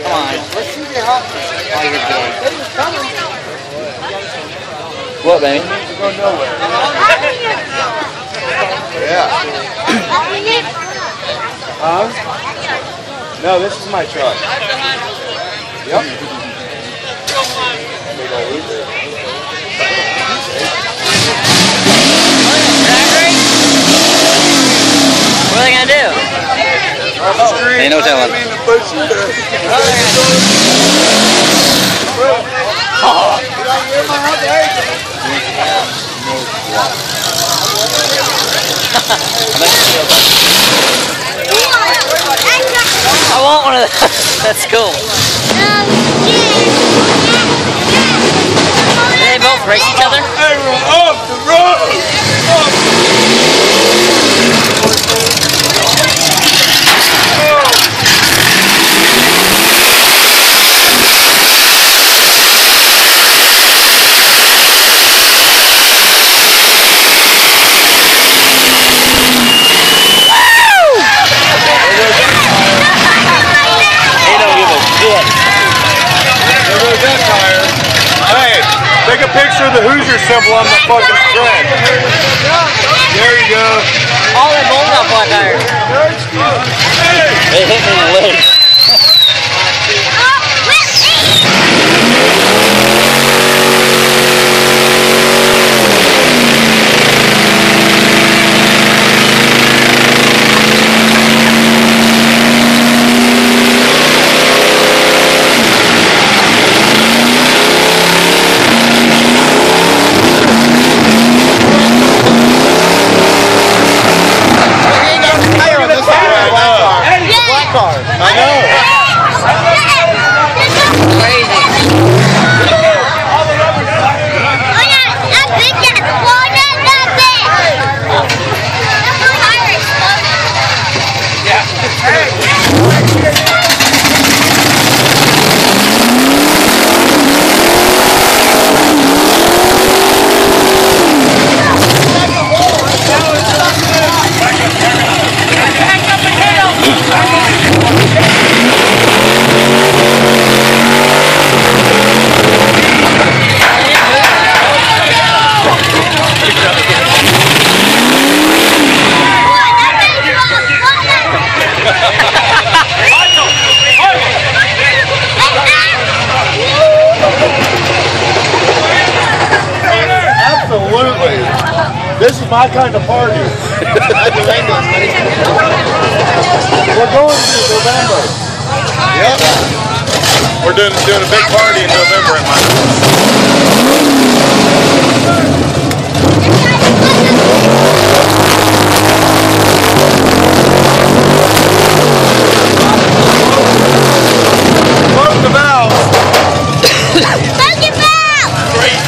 Come on. Let's see the hot. Oh, you're good. What, baby? You go nowhere. Yeah. No, this is my truck. Yep. What are they gonna do? Ain't no telling. I want one of those. That's cool. Do they both race each other? Off the road! Take a picture of the Hoosier symbol on the fucking spread. There you go. All that bowls got flat tires. They hit me in the legs. This is my kind of party. We're going to November. Yep. We're doing a big party in November at my Close the valve. Close your valve. Great.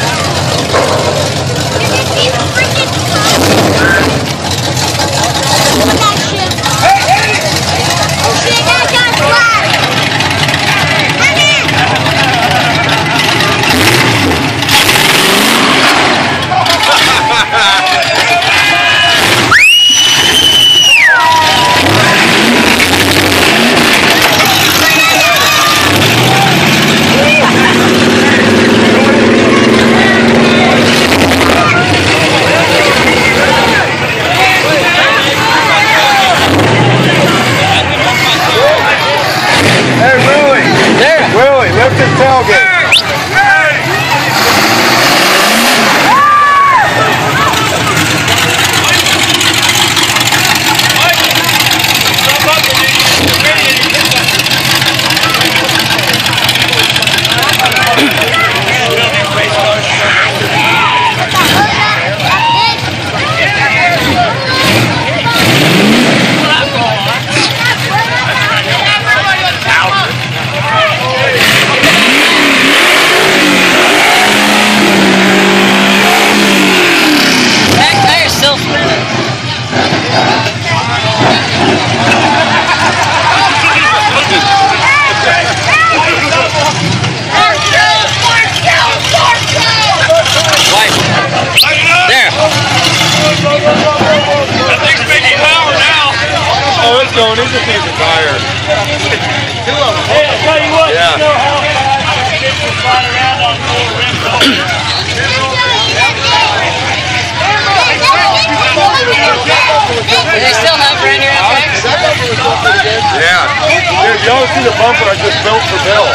Here's a piece of tire. Hey, I'll tell you what, Yeah. you know how fast this will slide around on full rim roller. Do they still have brand new FX? Yeah. Dude, you ought to see the bumper I just built for Bill.